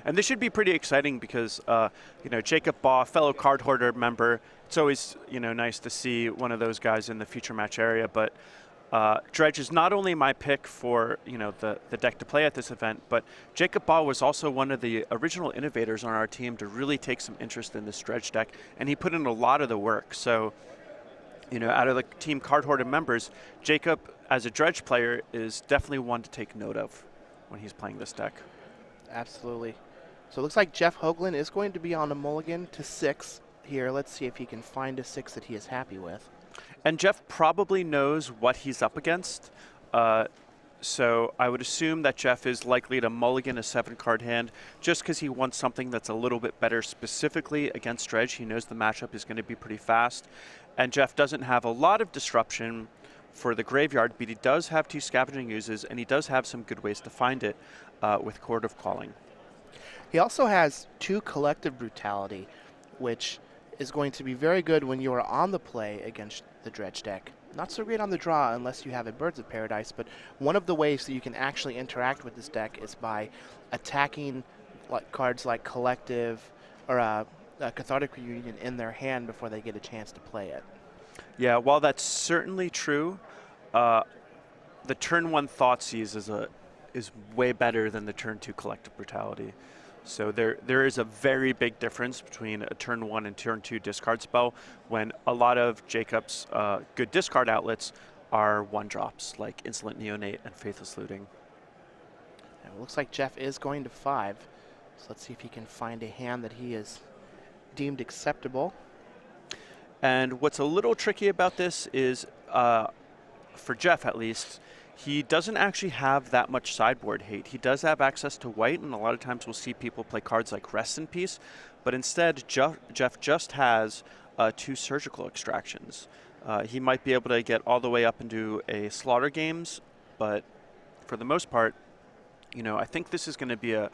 And this should be pretty exciting because, Jacob Baugh, fellow card hoarder member, it's always, nice to see one of those guys in the future match area. But Dredge is not only my pick for, the deck to play at this event, but Jacob Baugh was also one of the original innovators on our team to really take some interest in this Dredge deck, and he put in a lot of the work. So, out of the team card hoarder members, Jacob, as a Dredge player, is definitely one to take note of when he's playing this deck. Absolutely. So it looks like Jeff Hoogland is going to be on a mulligan to 6 here. Let's see if he can find a 6 that he is happy with. And Jeff probably knows what he's up against. So I would assume that Jeff is likely to mulligan a 7-card hand just because he wants something that's a little bit better specifically against Dredge. He knows the matchup is going to be pretty fast. And Jeff doesn't have a lot of disruption for the graveyard, but he does have 2 scavenging uses, and he does have some good ways to find it with Chord of Calling. He also has 2 collective brutality, which is going to be very good when you are on the play against the Dredge deck. Not so great on the draw unless you have a Birds of Paradise, but one of the ways that you can actually interact with this deck is by attacking cards like Collective or Cathartic Reunion in their hand before they get a chance to play it. Yeah, while that's certainly true, the turn 1 Thoughtseize is way better than the turn 2 Collective Brutality. So there is a very big difference between a turn 1 and turn 2 discard spell when a lot of Jacob's good discard outlets are 1-drops like Insolent Neonate and Faithless Looting. And it looks like Jeff is going to 5. So let's see if he can find a hand that he is deemed acceptable. And what's a little tricky about this is, for Jeff at least, he doesn't actually have that much sideboard hate. He does have access to white, and a lot of times we'll see people play cards like Rest in Peace, but instead Jeff just has 2 surgical extractions. He might be able to get all the way up into a Slaughter Games, but for the most part, I think this is going to be a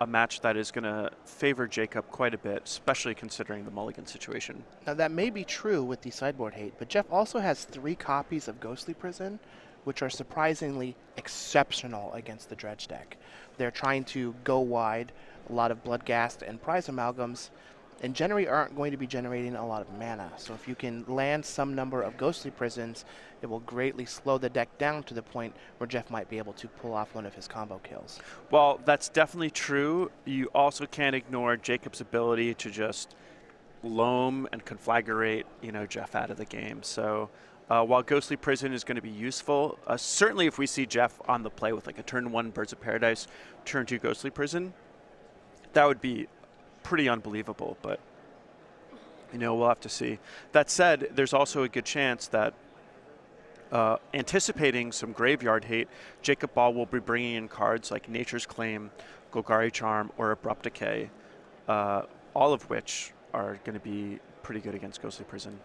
match that is going to favor Jacob quite a bit, especially considering the mulligan situation. Now that may be true with the sideboard hate, but Jeff also has 3 copies of Ghostly Prison, which are surprisingly exceptional against the Dredge deck. They're trying to go wide, a lot of Bloodghast and Prize Amalgams, and generally aren't going to be generating a lot of mana. So if you can land some number of Ghostly Prisons, it will greatly slow the deck down to the point where Jeff might be able to pull off one of his combo kills. Well, that's definitely true. You also can't ignore Jacob's ability to just loam and conflagrate, Jeff out of the game. So while Ghostly Prison is going to be useful, certainly if we see Jeff on the play with like a turn 1 Birds of Paradise, turn 2 Ghostly Prison, that would be pretty unbelievable, but we'll have to see. That said, there's also a good chance that anticipating some graveyard hate, Jacob Baugh will be bringing in cards like Nature's Claim, Golgari Charm, or Abrupt Decay, all of which are going to be pretty good against Ghostly Prison.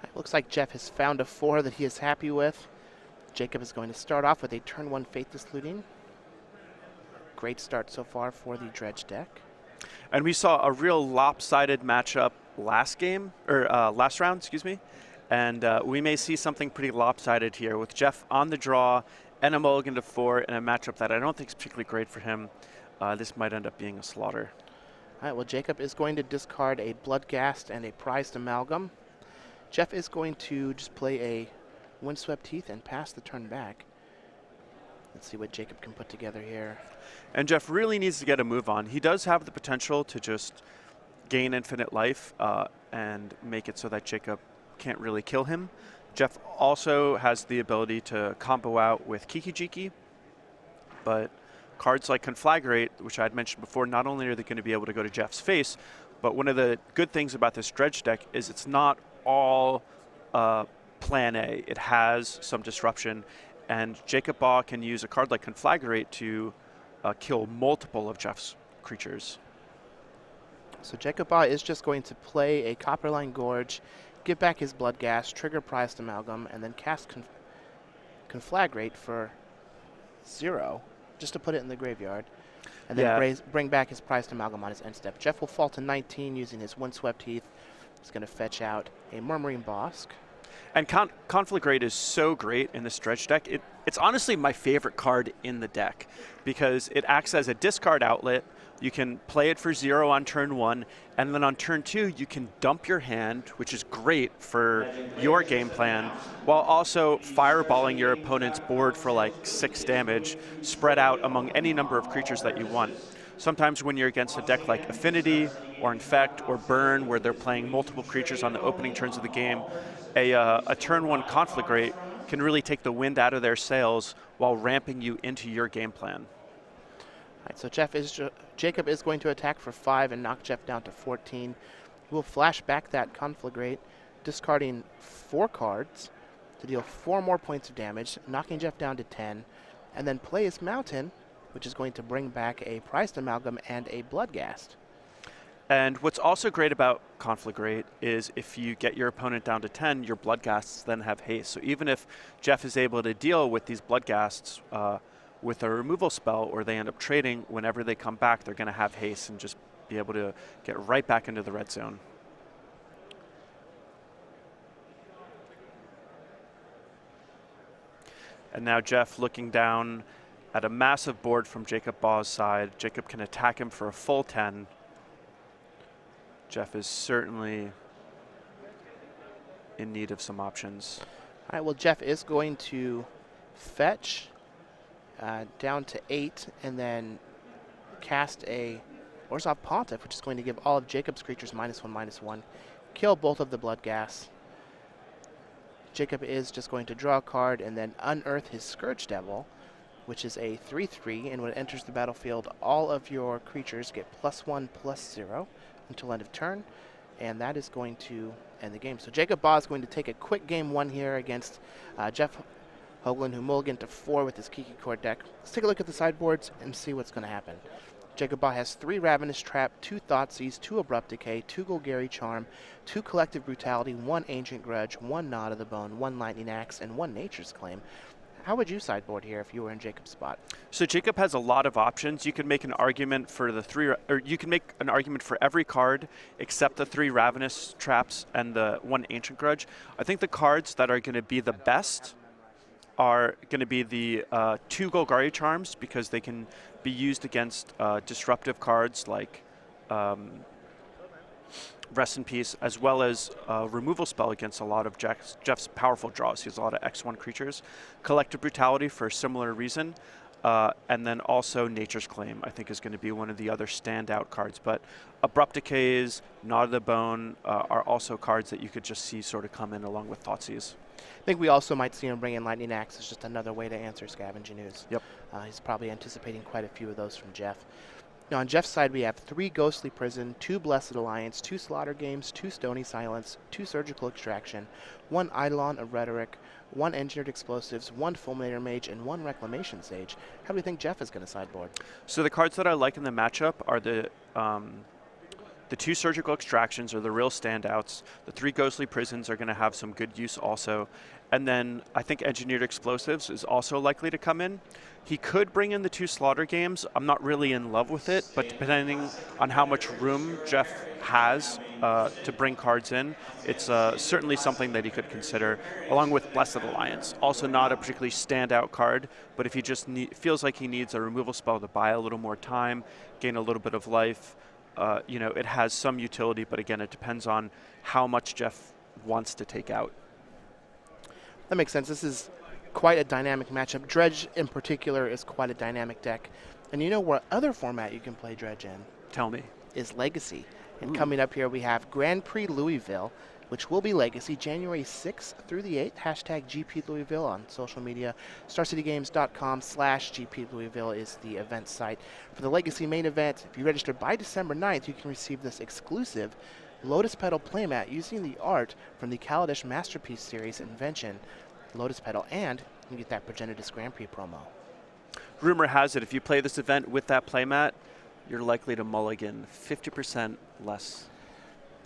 It looks like Jeff has found a 4 that he is happy with. Jacob is going to start off with a turn 1 Faithless Looting. Great start so far for the Dredge deck. And we saw a real lopsided matchup last round, excuse me. And we may see something pretty lopsided here with Jeff on the draw and a mulligan to 4 in a matchup that I don't think is particularly great for him. This might end up being a slaughter. All right, well, Jacob is going to discard a Bloodghast and a Prized Amalgam. Jeff is going to just play a Windswept Heath and pass the turn back. Let's see what Jacob can put together here. And Jeff really needs to get a move on. He does have the potential to just gain infinite life and make it so that Jacob can't really kill him. Jeff also has the ability to combo out with Kiki-Jiki, but cards like Conflagrate, which I had mentioned before, not only are they going to be able to go to Jeff's face, but one of the good things about this Dredge deck is it's not all plan A. It has some disruption, and Jacob Baugh can use a card like Conflagrate to kill multiple of Jeff's creatures. So Jacob Baugh is just going to play a Copperline Gorge, give back his Bloodghast, trigger Prized Amalgam, and then cast Conflagrate for 0, just to put it in the graveyard, and then bring back his Prized Amalgam on his end step. Jeff will fall to 19 using his Windswept Heath. He's going to fetch out a Murmuring Bosk. And Conflagrate is so great in this Dredge deck. It's honestly my favorite card in the deck because it acts as a discard outlet You can play it for 0 on turn 1, and then on turn 2, you can dump your hand, which is great for your game plan, while also fireballing your opponent's board for like 6 damage, spread out among any number of creatures that you want. Sometimes when you're against a deck like Affinity, or Infect, or Burn, where they're playing multiple creatures on the opening turns of the game, a turn 1 Conflagrate can really take the wind out of their sails while ramping you into your game plan. All right, so Jacob is going to attack for 5 and knock Jeff down to 14. We'll flash back that Conflagrate, discarding 4 cards to deal 4 more points of damage, knocking Jeff down to 10, and then play his Mountain, which is going to bring back a Prized Amalgam and a Bloodghast. And what's also great about Conflagrate is if you get your opponent down to 10, your Bloodghasts then have haste. So even if Jeff is able to deal with these Bloodghasts with a removal spell, or they end up trading, whenever they come back, they're going to have haste and just be able to get right back into the red zone. And now Jeff looking down at a massive board from Jacob Baugh's side. Jacob can attack him for a full 10. Jeff is certainly in need of some options. All right, well, Jeff is going to fetch down to 8 and then cast a Orzhov Pontiff, which is going to give all of Jacob's creatures -1/-1, kill both of the Bloodghasts. Jacob is just going to draw a card and then unearth his Scourge Devil, which is a 3/3, and when it enters the battlefield, all of your creatures get +1/+0 until end of turn, and that is going to end the game. So Jacob Baugh is going to take a quick game 1 here against Jeff Hoogland, who mulliganed to 4 with his Kiki Core deck. Let's take a look at the sideboards and see what's going to happen. Jacob Baugh has 3 Ravenous Trap, 2 Thoughtseize, 2 Abrupt Decay, 2 Golgari Charm, 2 Collective Brutality, 1 Ancient Grudge, 1 Nod of the Bone, 1 Lightning Axe, and 1 Nature's Claim. How would you sideboard here if you were in Jacob's spot? So Jacob has a lot of options. You can make an argument for you can make an argument for every card except the 3 Ravenous Traps and the 1 Ancient Grudge. I think the cards that are going to be the best are going to be the 2 Golgari Charms, because they can be used against disruptive cards like Rest in Peace, as well as removal spell against a lot of Jeff's powerful draws. He has a lot of X1 creatures. Collective Brutality for a similar reason. And then also Nature's Claim, I think, is going to be one of the other standout cards. But Abrupt Decays, Nod of the Bone are also cards that you could just see sort of come in along with Thoughtseize. I think we also might see him bring in Lightning Axe as just another way to answer Scavenging Ooze. Yep. He's probably anticipating quite a few of those from Jeff. Now on Jeff's side, we have 3 Ghostly Prison, 2 Blessed Alliance, 2 Slaughter Games, 2 Stony Silence, 2 Surgical Extraction, 1 Eidolon of Rhetoric, 1 Engineered Explosives, 1 Fulminator Mage, and 1 Reclamation Sage. How do you think Jeff is going to sideboard? So the cards that I like in the matchup are the 2 Surgical Extractions are the real standouts. The 3 Ghostly Prisons are going to have some good use also. And then I think Engineered Explosives is also likely to come in. He could bring in the 2 Slaughter Games. I'm not really in love with it, but depending on how much room Jeff has to bring cards in, it's certainly something that he could consider, along with Blessed Alliance. Also not a particularly standout card, but if he just feels like he needs a removal spell to buy a little more time, gain a little bit of life, it has some utility, but again, it depends on how much Jeff wants to take out. That makes sense. This is quite a dynamic matchup. Dredge, in particular, is quite a dynamic deck. And you know what other format you can play Dredge in? Tell me. Is Legacy. And Ooh. coming up here, we have Grand Prix Louisville, which will be Legacy, January 6th through the 8th. Hashtag GP Louisville on social media. StarCityGames.com/GP Louisville is the event site. For the Legacy main event, if you register by December 9th, you can receive this exclusive Lotus Petal playmat using the art from the Kaladesh Masterpiece Series Invention, Lotus Petal, and you can get that Progenitus Grand Prix promo. Rumor has it, if you play this event with that playmat, you're likely to mulligan 50% less.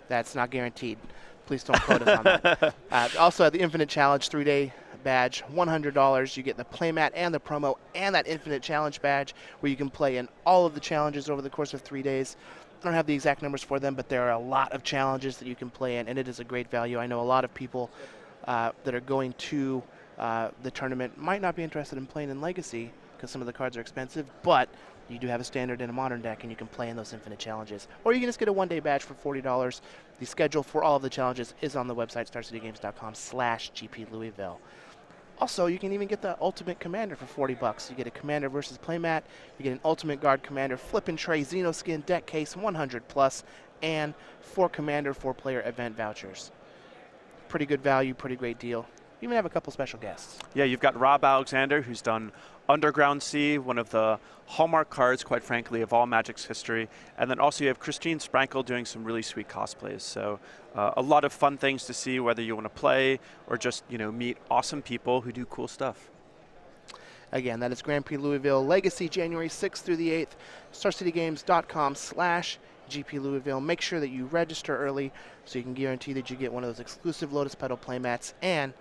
That's not guaranteed. Please don't quote us on that. Also, at the Infinite Challenge 3-day badge, $100. You get the playmat and the promo and that Infinite Challenge badge where you can play in all of the challenges over the course of 3 days. I don't have the exact numbers for them, but there are a lot of challenges that you can play in, and it is a great value. I know a lot of people that are going to the tournament might not be interested in playing in Legacy because some of the cards are expensive, but You do have a standard and a modern deck, and you can play in those infinite challenges. Or you can just get a one-day badge for $40. The schedule for all of the challenges is on the website, starcitygames.com/GPLouisville. Also, you can even get the Ultimate Commander for $40. You get a Commander versus playmat, you get an Ultimate Guard Commander, Flip and Tray, Xenoskin, deck case, 100 plus, and 4 Commander 4-player event vouchers. Pretty good value, pretty great deal. You even have a couple special guests. Yeah, you've got Rob Alexander, who's done Underground Sea, one of the hallmark cards, quite frankly, of all Magic's history. And then also you have Christine Sprankle doing some really sweet cosplays. So a lot of fun things to see, whether you want to play or just meet awesome people who do cool stuff. Again, that is Grand Prix Louisville Legacy, January 6th through the 8th. StarCityGames.com/GP Louisville. Make sure that you register early so you can guarantee that you get one of those exclusive Lotus Petal playmats and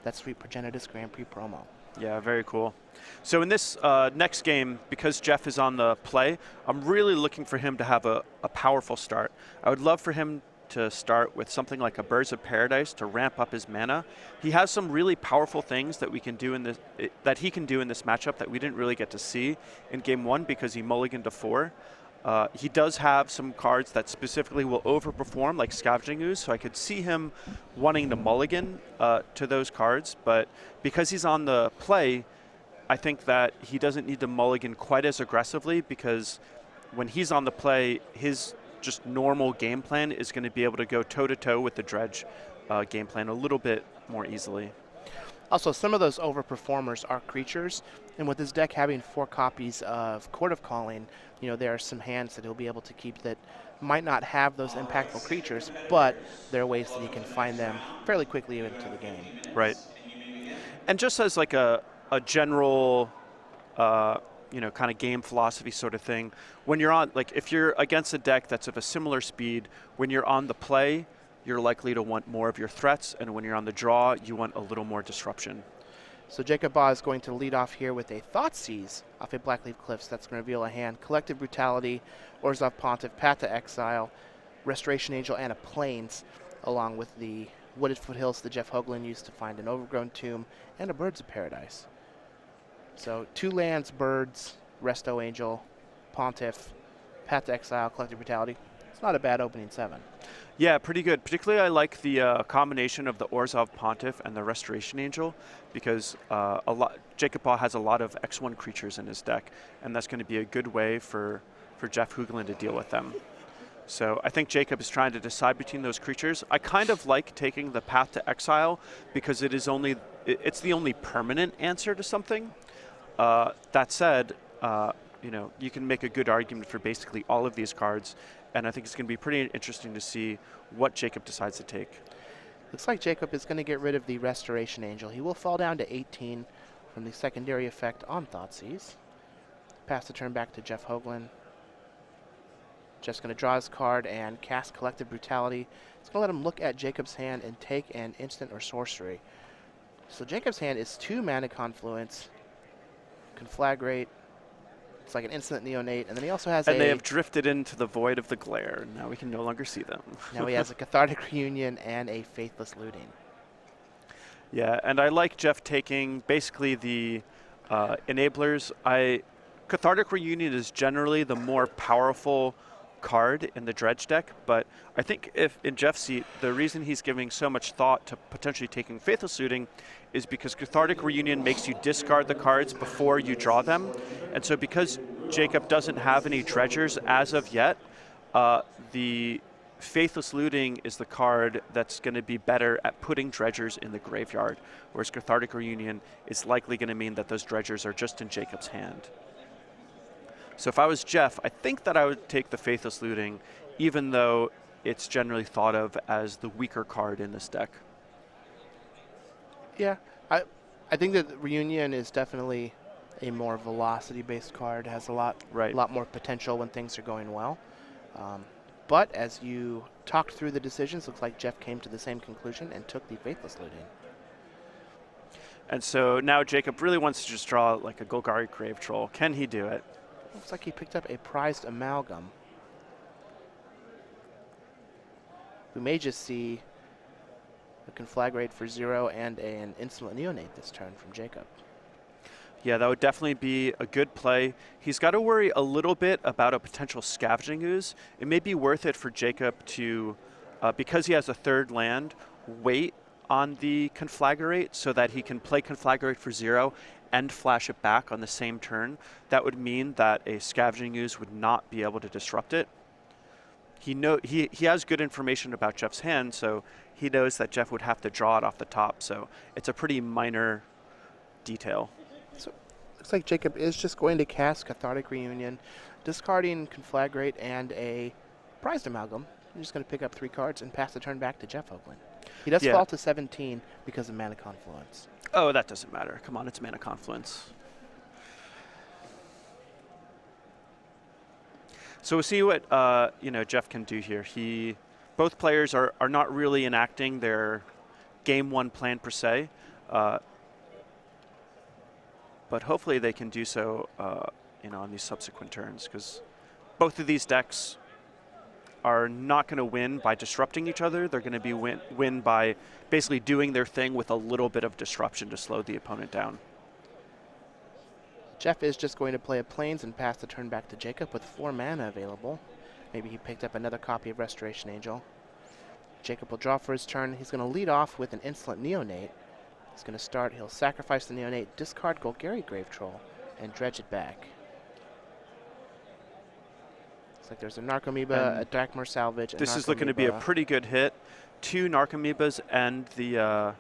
that sweet Progenitus Grand Prix promo. Yeah, very cool. So in this next game, because Jeff is on the play, I'm really looking for him to have a powerful start. I would love for him to start with something like a Birds of Paradise to ramp up his mana. He has some really powerful things that we can do in this that he can do in this matchup that we didn't really get to see in game 1 because he mulliganed to 4. He does have some cards that specifically will overperform, like Scavenging Ooze, so I could see him wanting to mulligan to those cards, but because he's on the play, I think that he doesn't need to mulligan quite as aggressively because when he's on the play, his just normal game plan is going to be able to go toe-to-toe with the Dredge game plan a little bit more easily. Also, some of those overperformers are creatures, and with this deck having 4 copies of Court of Calling, there are some hands that he'll be able to keep that might not have those impactful creatures, but there are ways that he can find them fairly quickly into the game. Right. And just as like a general, kind of game philosophy sort of thing, when you're on, like if you're against a deck that's of a similar speed, when you're on the play, you're likely to want more of your threats, and when you're on the draw, you want a little more disruption. So Jacob Baugh is going to lead off here with a Thoughtseize off a Blackleaf Cliffs. That's going to reveal a hand. Collective Brutality, Orzhov Pontiff, Path to Exile, Restoration Angel, and a Plains, along with the Wooded Foothills that Jeff Hoogland used to find an Overgrown Tomb, and a Birds of Paradise. So 2 lands, Birds, Resto Angel, Pontiff, Path to Exile, Collective Brutality. It's not a bad opening 7. Yeah, pretty good. Particularly, I like the combination of the Orzhov Pontiff and the Restoration Angel because Jacob Baugh has a lot of X1 creatures in his deck, and that's going to be a good way for Jeff Hoogland to deal with them. So I think Jacob is trying to decide between those creatures. I kind of like taking the Path to Exile because it's the only permanent answer to something. That said, you can make a good argument for basically all of these cards, and I think it's going to be pretty interesting to see what Jacob decides to take. Looks like Jacob is going to get rid of the Restoration Angel. He will fall down to 18 from the secondary effect on Thoughtseize. Pass the turn back to Jeff Hoogland. Jeff's going to draw his card and cast Collective Brutality. It's going to let him look at Jacob's hand and take an instant or sorcery. So Jacob's hand is 2 Mana Confluence, Conflagrate. It's like an instant neonate, and then he also has and they have drifted into the void of the glare. Now we can no longer see them. Now he has a Cathartic Reunion and a Faithless Looting. Yeah, and I like Jeff taking basically the enablers. Cathartic Reunion is generally the more powerful card in the Dredge deck, but I think if in Jeff's seat, the reason he's giving so much thought to potentially taking Faithless Looting is because Cathartic Reunion makes you discard the cards before you draw them. And so because Jacob doesn't have any Dredgers as of yet, the Faithless Looting is the card that's going to be better at putting Dredgers in the graveyard, whereas Cathartic Reunion is likely going to mean that those Dredgers are just in Jacob's hand. So if I was Jeff, I think that I would take the Faithless Looting, even though it's generally thought of as the weaker card in this deck. Yeah, I think that Reunion is definitely a more velocity-based card. Has a lot more potential when things are going well. But as you talked through the decisions, looks like Jeff came to the same conclusion and took the Faithless Looting. And so now Jacob really wants to just draw like a Golgari Grave Troll. Can he do it? Looks like he picked up a Prized Amalgam. We may just see a Conflagrate for 0 and an Insolent Neonate this turn from Jacob. Yeah, that would definitely be a good play. He's got to worry a little bit about a potential Scavenging Ooze. It may be worth it for Jacob to, because he has a third land, wait on the Conflagrate so that he can play Conflagrate for 0 and flash it back on the same turn. That would mean that a Scavenging Ooze would not be able to disrupt it. He has good information about Jeff's hand, so he knows that Jeff would have to draw it off the top. So it's a pretty minor detail. So looks like Jacob is just going to cast Cathartic Reunion, discarding Conflagrate and a Prized Amalgam. He's just going to pick up 3 cards and pass the turn back to Jeff Hoogland. He does fall to 17 because of Mana Confluence. Oh, that doesn't matter. Come on, it's Mana Confluence. So we'll see what Jeff can do here. Both players are not really enacting their game 1 plan per se, but hopefully they can do so on these subsequent turns, because both of these decks are not going to win by disrupting each other. They're going to be win by basically doing their thing with a little bit of disruption to slow the opponent down. Jeff is just going to play a Plains and pass the turn back to Jacob with 4 mana available. Maybe he picked up another copy of Restoration Angel. Jacob will draw for his turn. He's going to lead off with an Insolent Neonate. He's going to start. He'll sacrifice the Neonate, discard Golgari Grave Troll, and dredge it back. Looks like there's a Narcomoeba, a Darkmoor Salvage, and this is looking to be a pretty good hit. 2 Narcomoebas and the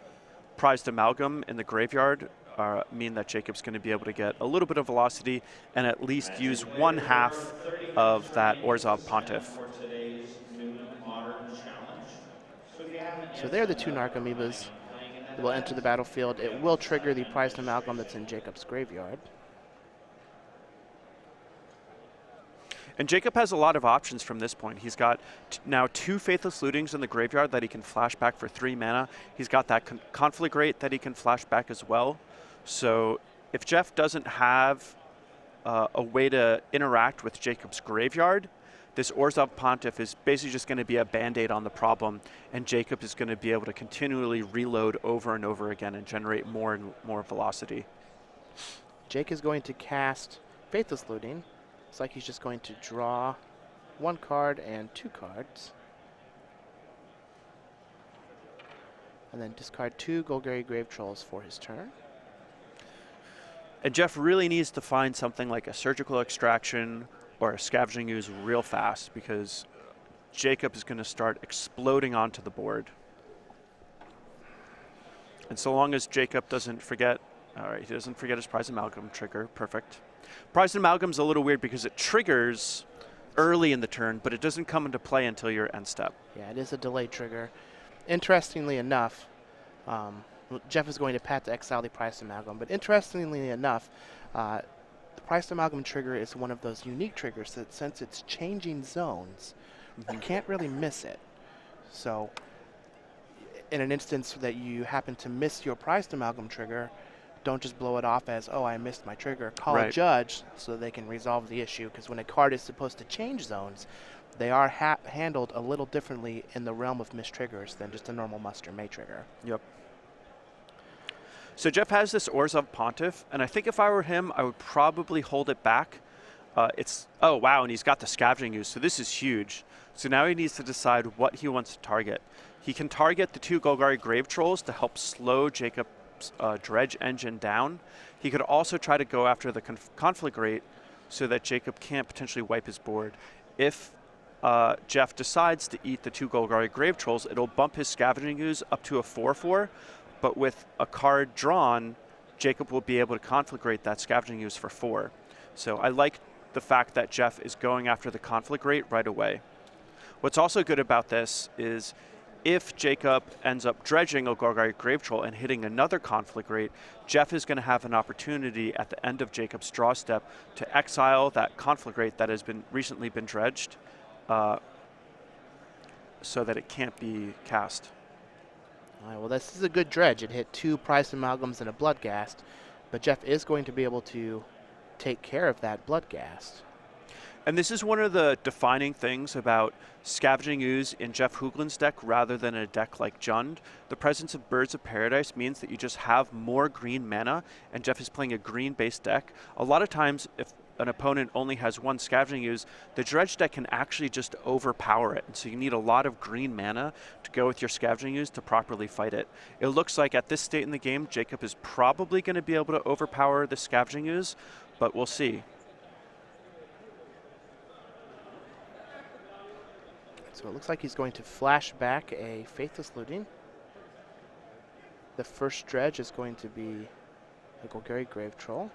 Prized Amalgam in the graveyard mean that Jacob's going to be able to get a little bit of velocity and at least use 1/2 of that Orzhov Pontiff. So there are the 2 Narcomoebas that will enter the battlefield. It will trigger the Prized Amalgam that's in Jacob's graveyard. And Jacob has a lot of options from this point. He's got now 2 Faithless Lootings in the graveyard that he can flash back for 3 mana. He's got that Conflagrate that he can flash back as well. So if Jeff doesn't have a way to interact with Jacob's graveyard, this Orzhov Pontiff is basically just going to be a Band-Aid on the problem, and Jacob is going to be able to continually reload over and over again and generate more and more velocity. Jake is going to cast Faithless Looting. Looks like he's just going to draw 1 card and 2 cards. And then discard 2 Golgari Grave Trolls for his turn. And Jeff really needs to find something like a Surgical Extraction or a Scavenging Ooze real fast, because Jacob is going to start exploding onto the board. And so long as Jacob doesn't forget, all right, he doesn't forget his Prized Amalgam trigger, perfect. Prized Amalgam's a little weird because it triggers early in the turn, but it doesn't come into play until your end step. Yeah, it is a delayed trigger. Interestingly enough, Jeff is going to pat to exile the Prized Amalgam, but interestingly enough, the Prized Amalgam trigger is one of those unique triggers that, since it's changing zones, you can't really miss it. So in an instance that you happen to miss your Prized Amalgam trigger, don't just blow it off as, oh, I missed my trigger. Call a judge so they can resolve the issue, because when a card is supposed to change zones, they are handled a little differently in the realm of missed triggers than just a normal muster may trigger. Yep. So Jeff has this Orzhov Pontiff, and I think if I were him, I would probably hold it back. Oh wow, and he's got the Scavenging Ooze, so this is huge. So now he needs to decide what he wants to target. He can target the 2 Golgari Grave Trolls to help slow Jacob's Dredge engine down. He could also try to go after the Conflagrate so that Jacob can't potentially wipe his board. If Jeff decides to eat the 2 Golgari Grave Trolls, it'll bump his Scavenging Ooze up to a 4/4, but with a card drawn, Jacob will be able to Conflagrate that Scavenging Ooze for 4. So I like the fact that Jeff is going after the Conflagrate right away. What's also good about this is if Jacob ends up dredging a Golgari Grave Troll and hitting another Conflagrate, Jeff is going to have an opportunity at the end of Jacob's draw step to exile that Conflagrate that has recently been dredged, so that it can't be cast. All right, well, this is a good dredge. It hit 2 Prized Amalgams and a Bloodghast, but Jeff is going to be able to take care of that Bloodghast. And this is one of the defining things about Scavenging Ooze in Jeff Hoogland's deck rather than a deck like Jund. The presence of Birds of Paradise means that you just have more green mana, and Jeff is playing a green-based deck. A lot of times, if an opponent only has one Scavenging Ooze, the Dredge deck can actually just overpower it. And so you need a lot of green mana to go with your Scavenging Ooze to properly fight it. It looks like at this state in the game, Jacob is probably going to be able to overpower the Scavenging Ooze, but we'll see. So it looks like he's going to flash back a Faithless Looting. The first dredge is going to be a Golgari Grave Troll.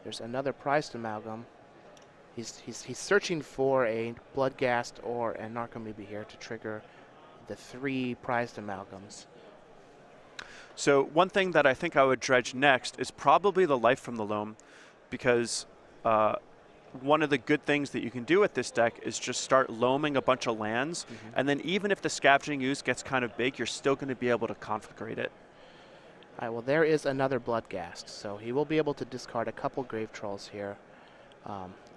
There's another Prized Amalgam. He's searching for a Bloodghast or a Narcomoeba here to trigger the 3 Prized Amalgams. So one thing that I think I would dredge next is probably the Life from the Loam, because one of the good things that you can do with this deck is just start loaming a bunch of lands, and then even if the Scavenging Ooze gets kind of big, you're still going to be able to conflagrate it. All right, well, there is another Bloodghast, so he will be able to discard a couple Grave Trolls here.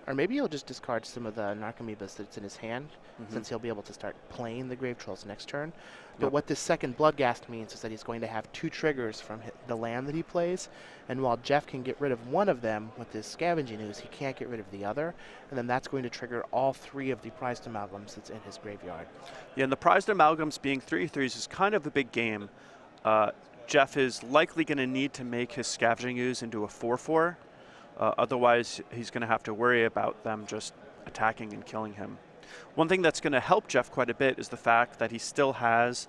Or maybe he'll just discard some of the Narcomoebas that's in his hand, since he'll be able to start playing the Grave Trolls next turn. But what this second Bloodghast means is that he's going to have 2 triggers from the land that he plays, and while Jeff can get rid of one of them with his Scavenging Ooze, he can't get rid of the other, and then that's going to trigger all 3 of the Prized Amalgams that's in his graveyard. Yeah, and the Prized Amalgams being 3/3s is kind of a big game. Jeff is likely going to need to make his Scavenging Ooze into a 4/4. Otherwise, he's going to have to worry about them just attacking and killing him. One thing that's going to help Jeff quite a bit is the fact that he still has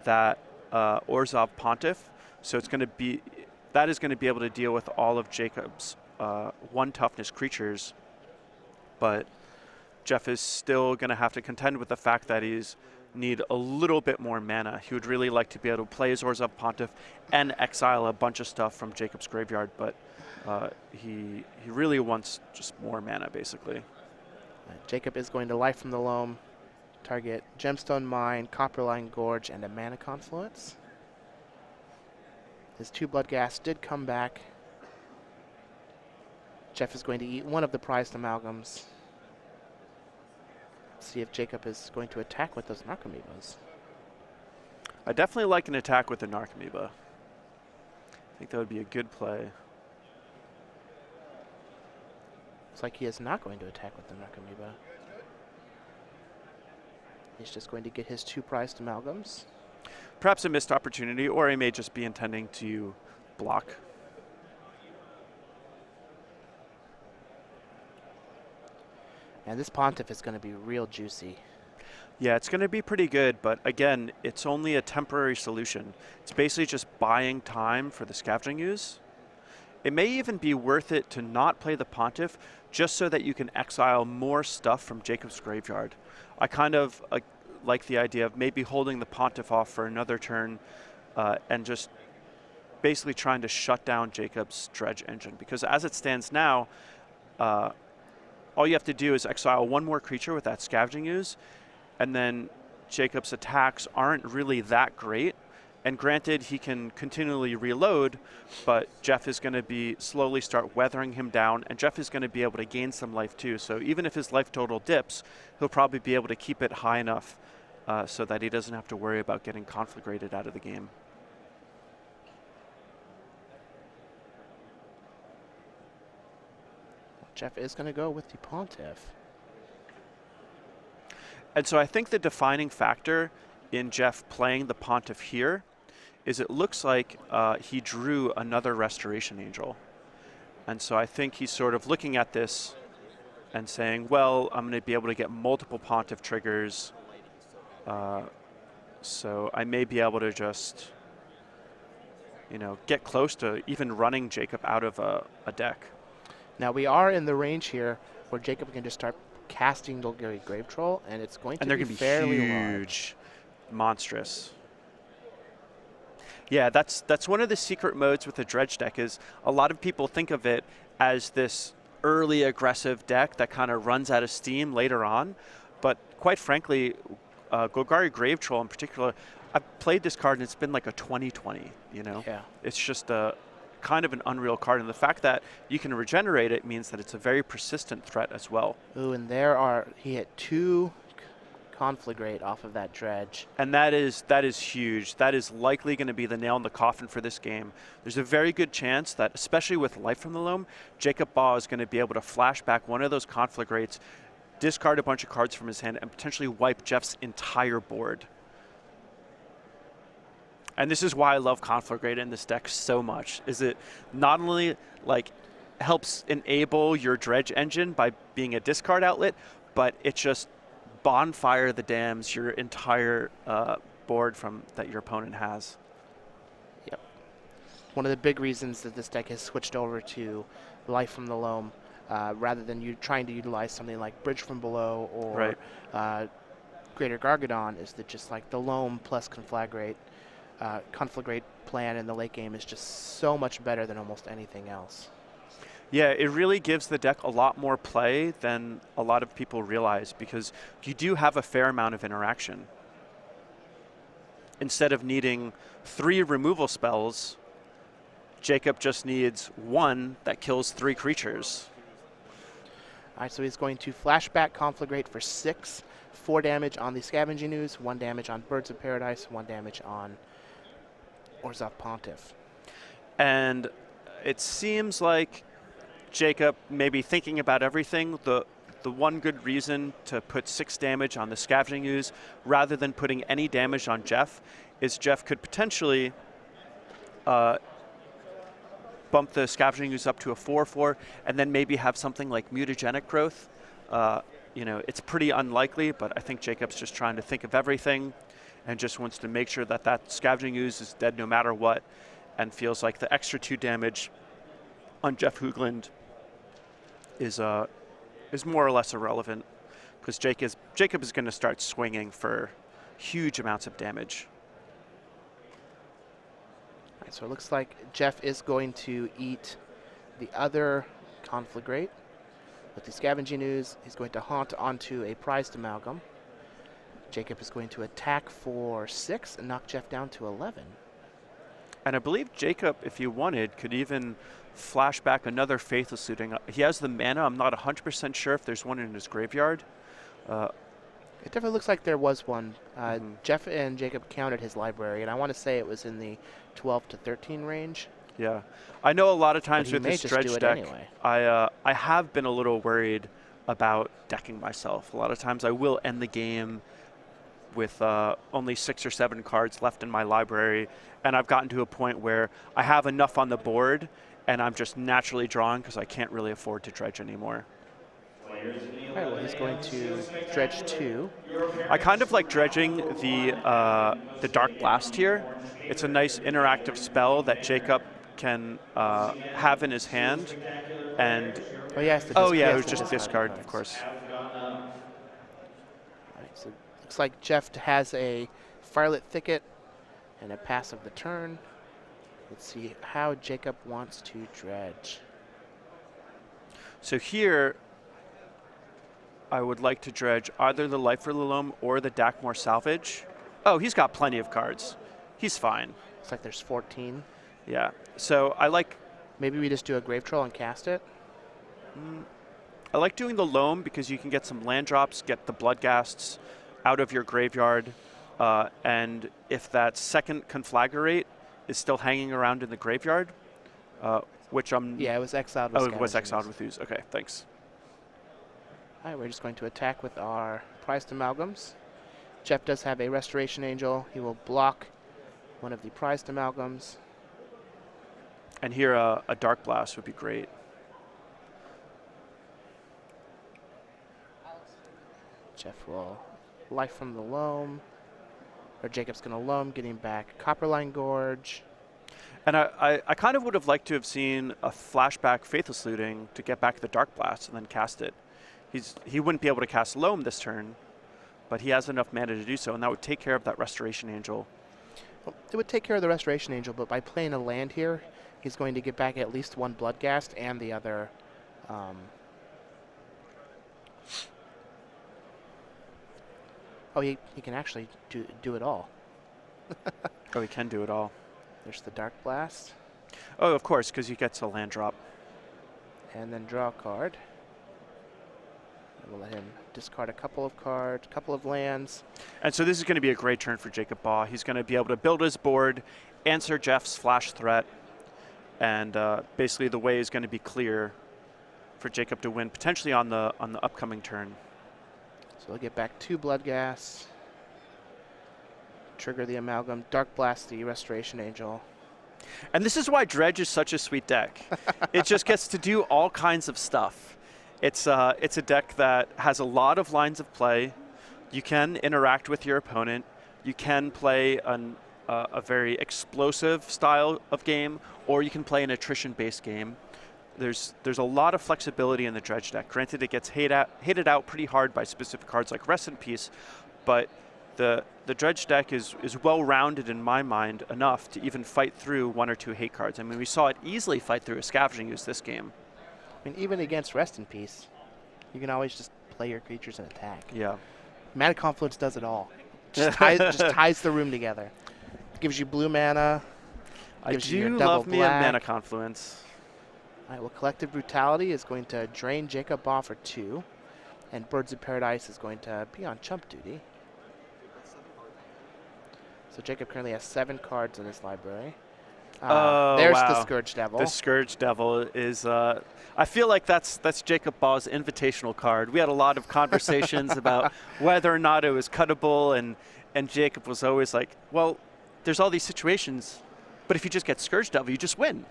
that Orzhov Pontiff. So it's going to be, that is going to be able to deal with all of Jacob's 1 toughness creatures. But Jeff is still going to have to contend with the fact that he's need a little bit more mana. He would really like to be able to play his Orzhov Pontiff and exile a bunch of stuff from Jacob's graveyard, but he really wants just more mana, basically. Jacob is going to Life from the Loam, target Gemstone Mine, Copperline Gorge, and a Mana Confluence. His 2 Bloodghast did come back. Jeff is going to eat one of the Prized Amalgams. See if Jacob is going to attack with those Narcomoebas. I definitely like an attack with the Narcomoeba. I think that would be a good play. Looks like he is not going to attack with the Narcomoeba. He's just going to get his 2 Prized Amalgams. Perhaps a missed opportunity, or he may just be intending to block. And this Pontiff is going to be real juicy. Yeah, it's going to be pretty good, but again, it's only a temporary solution. It's basically just buying time for the Scavenging Ooze. It may even be worth it to not play the Pontiff, just so that you can exile more stuff from Jacob's graveyard. I kind of like the idea of maybe holding the Pontiff off for another turn and just basically trying to shut down Jacob's Dredge engine. Because as it stands now, all you have to do is exile 1 more creature with that Scavenging Ooze, and then Jacob's attacks aren't really that great. And granted, he can continually reload, but Jeff is going to be slowly start weathering him down, and Jeff is going to be able to gain some life too. So even if his life total dips, he'll probably be able to keep it high enough so that he doesn't have to worry about getting conflagrated out of the game. Jeff is going to go with the Pontiff. And so I think the defining factor in Jeff playing the Pontiff here is it looks like he drew another Restoration Angel. And so I think he's sort of looking at this and saying, well, I'm going to be able to get multiple Pontiff triggers, so I may be able to just, you know, get close to even running Jacob out of a deck. Now we are in the range here where Jacob can just start casting Golgari Grave Troll, and it's going to be fairly huge, monstrous. Yeah, that's one of the secret modes with the Dredge deck. Is a lot of people think of it as this early aggressive deck that kind of runs out of steam later on, but quite frankly, Golgari Grave Troll in particular, I've played this card and it's been like a 20/20. You know, yeah, it's just kind of an unreal card. And the fact that you can regenerate it means that it's a very persistent threat as well. Ooh, and he hit 2 Conflagrate off of that dredge. And that is huge. That is likely going to be the nail in the coffin for this game. There's a very good chance that, especially with Life from the Loam, Jacob Baugh is going to be able to flash back one of those Conflagrates, discard a bunch of cards from his hand, and potentially wipe Jeff's entire board. And this is why I love Conflagrate in this deck so much, is it not only like helps enable your dredge engine by being a discard outlet, but it just bonfire the dams your entire board from that your opponent has. Yep. One of the big reasons that this deck has switched over to Life from the Loam, rather than you trying to utilize something like Bridge from Below or Greater Gargadon, is that just like the Loam plus Conflagrate plan in the late game is just so much better than almost anything else. Yeah, it really gives the deck a lot more play than a lot of people realize, because you do have a fair amount of interaction. Instead of needing 3 removal spells, Jacob just needs 1 that kills 3 creatures. All right, so he's going to flashback Conflagrate for 6, 4 damage on the Scavenging Ooze, 1 damage on Birds of Paradise, 1 damage on Orzhov Pontiff. And it seems like Jacob may be thinking about everything. The one good reason to put 6 damage on the Scavenging Ooze rather than putting any damage on Jeff is Jeff could potentially bump the Scavenging Ooze up to a 4/4 and then maybe have something like Mutagenic Growth. You know, it's pretty unlikely, but I think Jacob's just trying to think of everything and just wants to make sure that that Scavenging Ooze is dead no matter what, and feels like the extra 2 damage on Jeff Hoogland is more or less irrelevant, because Jacob is going to start swinging for huge amounts of damage. All right, so it looks like Jeff is going to eat the other Conflagrate. With the Scavenging Ooze, he's going to haunt onto a Prized Amalgam. Jacob is going to attack for 6 and knock Jeff down to 11. And I believe Jacob, if he wanted, could even flash back another Faithless Looting. He has the mana. I'm not 100% sure if there's one in his graveyard. It definitely looks like there was one. Jeff and Jacob counted his library, and I want to say it was in the 12 to 13 range. Yeah. I know a lot of times But with this dredge deck, anyway. I have been a little worried about decking myself. A lot of times I will end the game with only 6 or 7 cards left in my library, and I've gotten to a point where I have enough on the board and I'm just naturally drawing because I can't really afford to dredge anymore. All right, well, he's going to dredge 2. I kind of like dredging the Dark Blast here. It's a nice interactive spell that Jacob can have in his hand. And oh yeah, it was just discard, of course. All right, so looks like Jeff has a Firelit Thicket and a pass of the turn. Let's see how Jacob wants to dredge. So here, I would like to dredge either the Life for the Loam or the Dakmor Salvage. Oh, he's got plenty of cards. He's fine. Looks like there's 14. Yeah. So I like... Maybe we just do a Grave Troll and cast it? I like doing the Loam because you can get some land drops, get the Bloodghasts out of your graveyard, and if that second Conflagrate is still hanging around in the graveyard, which I'm... Yeah, it was exiled with it was exiled with Ooze. Okay, thanks. All right, we're just going to attack with our Prized Amalgams. Jeff does have a Restoration Angel. He will block one of the Prized Amalgams. And here a Dark Blast would be great. Jeff will Life from the Loam. Or Jacob's going to Loam, getting back Copperline Gorge. And I kind of would have liked to have seen a flashback Faithless Looting to get back the Dark Blast and then cast it. He wouldn't be able to cast Loam this turn, but he has enough mana to do so, and that would take care of that Restoration Angel. Well, it would take care of the Restoration Angel, but by playing a land here, he's going to get back at least 1 Bloodghast and the other... Oh, he can actually do it all. Oh, he can do it all. There's the Dark Blast. Oh, of course, because he gets a land drop. And then draw a card. And we'll let him discard a couple of cards, a couple of lands. And so this is going to be a great turn for Jacob Baugh. He's going to be able to build his board, answer Jeff's flash threat, and basically the way is going to be clear for Jacob to win, potentially on the upcoming turn. So we'll get back 2 Bloodghast. Trigger the Amalgam, Dark Blast the Restoration Angel. And this is why Dredge is such a sweet deck. It just gets to do all kinds of stuff. It's a deck that has a lot of lines of play. You can interact with your opponent. You can play a very explosive style of game, or you can play an attrition-based game. There's a lot of flexibility in the Dredge deck. Granted, it gets hated out pretty hard by specific cards like Rest in Peace, but the Dredge deck is well-rounded in my mind enough to even fight through 1 or 2 hate cards. I mean, we saw it easily fight through a Scavenging Ooze this game. I mean, even against Rest in Peace, you can always just play your creatures and attack. Yeah. Mana Confluence does it all. Just ties the room together. Gives you blue mana. I Gives you your do double love me a black. Mana Confluence. All right, well, Collective Brutality is going to drain Jacob Baugh for 2, and Birds of Paradise is going to be on chump duty. So Jacob currently has 7 cards in his library. There's wow. the Scourge Devil. The Scourge Devil is, I feel like that's Jacob Baugh's invitational card. We had a lot of conversations about whether or not it was cuttable, and Jacob was always like, well, there's all these situations, but if you just get Scourge Devil, you just win.